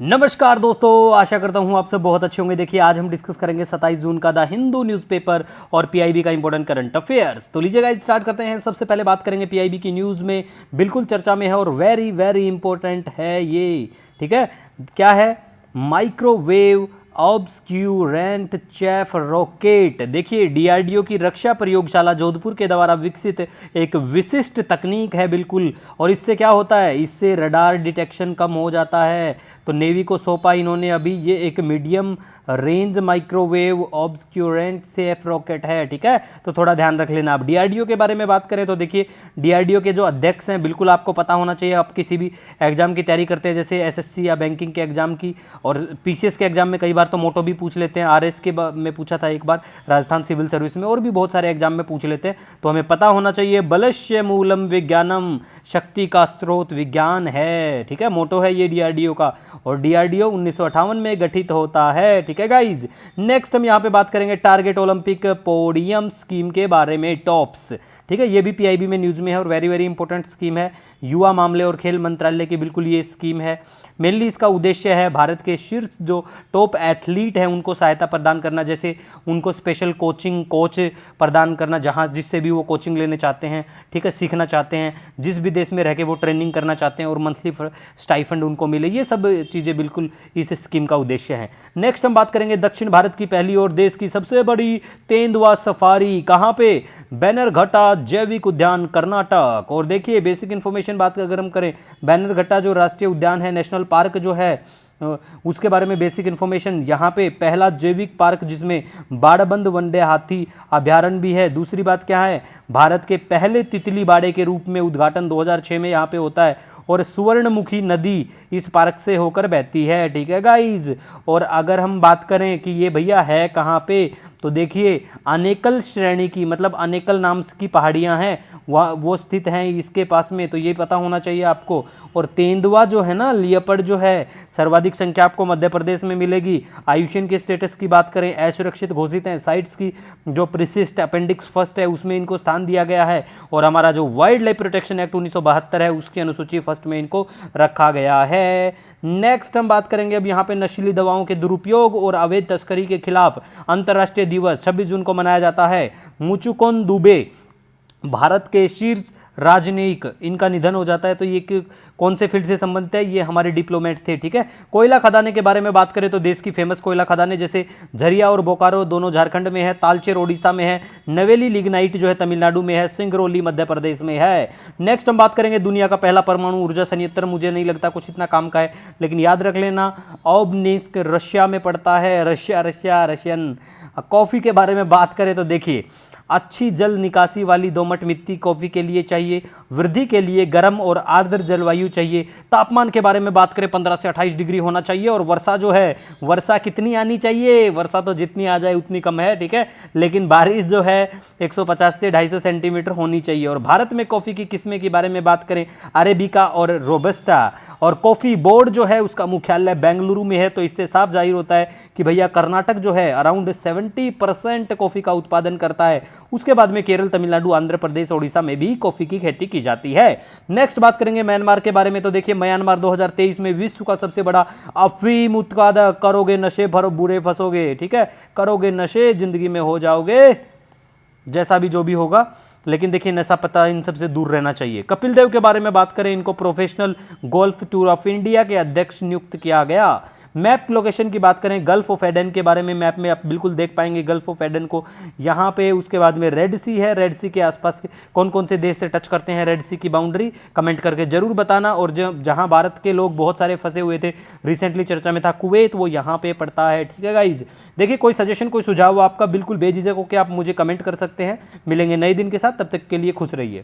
नमस्कार दोस्तों, आशा करता हूँ आप सब बहुत अच्छे होंगे। देखिए आज हम डिस्कस करेंगे 27 जून का द हिंदू न्यूज़पेपर और पीआईबी का इंपॉर्टेंट करंट अफेयर्स। तो लीजिए गाइस स्टार्ट करते हैं। सबसे पहले बात करेंगे पीआईबी की न्यूज़ में बिल्कुल चर्चा में है और वेरी वेरी इंपॉर्टेंट है ये, ठीक है। क्या है? Microwave obscurant chaff rocket. देखिए डीआरडीओ की रक्षा प्रयोगशाला जोधपुर के द्वारा विकसित एक विशिष्ट तकनीक है बिल्कुल। और इससे क्या होता है? इससे रडार डिटेक्शन कम हो जाता है। तो नेवी को सौंपा इन्होंने अभी ये एक medium range microwave obscurant chaff rocket है, ठीक है। तो थोड़ा ध्यान रख लेना। आप डीआरडीओ के बारे में बात करें तो देखिए डीआरडीओ के जो अध्यक्ष हैं बिल्कुल आपको पता होना चाहिए। आप किसी भी एग्जाम की तैयारी करते हैं जैसे एसएससी या बैंकिंग के एग्जाम की और पीसीएस के एग्जाम में कई बार तो मोटो भी पूछ लेते हैं। आरएस के में पूछा था एक बार, राजस्थान सिविल सर्विस में, और भी बहुत सारे एग्जाम में पूछ लेते हैं। तो हमें पता होना चाहिए बलस्य मूलम विज्ञानम, शक्ति का स्रोत विज्ञान है, ठीक है। मोटो है ये डीआरडीओ का और डीआरडीओ 1958 में गठित होता है, ठीक है गाइज। नेक्स्ट हम यहाँ पे बात करेंगे टारगेट ओलंपिक पोडियम स्कीम के बारे में, टॉप्स, ठीक है। ये भी पीआईबी में न्यूज़ में है और वेरी वेरी इंपॉर्टेंट स्कीम है। युवा मामले और खेल मंत्रालय की बिल्कुल ये स्कीम है। मेनली इसका उद्देश्य है भारत के शीर्ष जो टॉप एथलीट हैं उनको सहायता प्रदान करना, जैसे उनको स्पेशल कोचिंग कोच प्रदान करना जहाँ जिससे भी वो कोचिंग लेने चाहते हैं, ठीक है, सीखना चाहते हैं, जिस भी देश में रह के वो ट्रेनिंग करना चाहते हैं और मंथली स्टाइफंड उनको मिले। ये सब चीज़ें बिल्कुल इस स्कीम का उद्देश्य है। नेक्स्ट हम बात करेंगे दक्षिण भारत की पहली और देश की सबसे बड़ी तेंदुआ सफारी। कहाँ पे? बैनरघट्टा जैविक उद्यान कर्नाटक। और देखिए बेसिक इन्फॉर्मेशन बात अगर हम करें, बैनरघट्टा जो राष्ट्रीय उद्यान है, नेशनल पार्क जो है, उसके बारे में बेसिक इन्फॉर्मेशन। यहाँ पे पहला जैविक पार्क जिसमें बाड़बंद वनडे हाथी अभ्यारण्य भी है। दूसरी बात क्या है? भारत के पहले तितली बाड़े के रूप में उद्घाटन 2006 में यहाँ पे होता है और सुवर्णमुखी नदी इस पार्क से होकर बहती है, ठीक है गाइज। और अगर हम बात करें कि ये भैया है कहाँ पे, तो देखिए अनेकल श्रेणी की, मतलब अनेकल नाम की पहाड़ियाँ हैं वो स्थित हैं इसके पास में, तो ये पता होना चाहिए आपको। और तेंदुआ जो है ना, लियोपर्ड जो है, सर्वाधिक संख्या आपको मध्य प्रदेश में मिलेगी। आयुष्मान के स्टेटस की बात करें, असुरक्षित घोषित हैं। साइट्स की जो प्रिसिस्ट अपेंडिक्स फर्स्ट है उसमें इनको स्थान दिया गया है। और हमारा जो वाइल्ड लाइफ प्रोटेक्शन एक्ट 1972 है उसकी अनुसूची फर्स्ट में इनको रखा गया है। नेक्स्ट हम बात करेंगे अब यहाँ पे नशीली दवाओं के दुरुपयोग और अवैध तस्करी के खिलाफ अंतर्राष्ट्रीय दिवस 26 जून को मनाया जाता है। मुचुकुंद दुबे भारत के शीर्ष राजनयिक, इनका निधन हो जाता है। तो ये कौन से फील्ड से संबंधित है? ये हमारे डिप्लोमेट थे, ठीक है। कोयला खदाने के बारे में बात करें तो देश की फेमस कोयला खदानें जैसे झरिया और बोकारो दोनों झारखंड में है, तालचेर ओडिशा में है, नवेली लिग्नाइट जो है तमिलनाडु में है, सिंगरौली मध्य प्रदेश में है। नेक्स्ट हम बात करेंगे दुनिया का पहला परमाणु ऊर्जा संयंत्र। मुझे नहीं लगता कुछ इतना काम का है, लेकिन याद रख लेना ओब्निस्क रशिया में पड़ता है। रशियन। कॉफ़ी के बारे में बात करें तो देखिए अच्छी जल निकासी वाली दोमट मिट्टी कॉफ़ी के लिए चाहिए। वृद्धि के लिए गर्म और आर्द्र जलवायु चाहिए। तापमान के बारे में बात करें 15 से 28 डिग्री होना चाहिए। और वर्षा जो है, वर्षा कितनी आनी चाहिए? वर्षा तो जितनी आ जाए उतनी कम है, ठीक है, लेकिन बारिश जो है 150 से 250 सेंटीमीटर होनी चाहिए। और भारत में कॉफ़ी की किस्में के बारे में बात करें, अरेबिका और रोबस्टा। और कॉफ़ी बोर्ड जो है उसका मुख्यालय बेंगलुरु में है। तो इससे साफ जाहिर होता है कि भैया कर्नाटक जो है अराउंड 70% कॉफ़ी का उत्पादन करता है। उसके बाद में केरल, तमिलनाडु, आंध्र प्रदेश, ओडिशा में भी कॉफ़ी की खेती की जाती है। नेक्स्ट बात करेंगे म्यांमार के बारे में। तो देखिए म्यांमार 2023 में विश्व का सबसे बड़ा अफीम उत्पादक। करोगे नशे भर बुरे फंसोगे, ठीक है, करोगे नशे जिंदगी में हो जाओगे जैसा भी जो भी होगा, लेकिन देखिए नशा पता इन सबसे दूर रहना चाहिए। कपिल देव के बारे में बात करें, इनको professional golf tour of India के अध्यक्ष नियुक्त किया गया। मैप लोकेशन की बात करें, गल्फ ऑफ एडन के बारे में मैप में आप बिल्कुल देख पाएंगे गल्फ ऑफ एडन को यहाँ पे। उसके बाद में रेड सी है, रेड सी के आसपास कौन कौन से देश से टच करते हैं रेड सी की बाउंड्री, कमेंट करके जरूर बताना। और जहाँ भारत के लोग बहुत सारे फंसे हुए थे, रिसेंटली चर्चा में था कुवैत, वो यहाँ पे पड़ता है, ठीक है गाइज। देखिए कोई सजेशन कोई सुझाव आपका बिल्कुल बेझिझक होकर आप मुझे कमेंट कर सकते हैं। मिलेंगे नए दिन के साथ, तब तक के लिए खुश रहिए।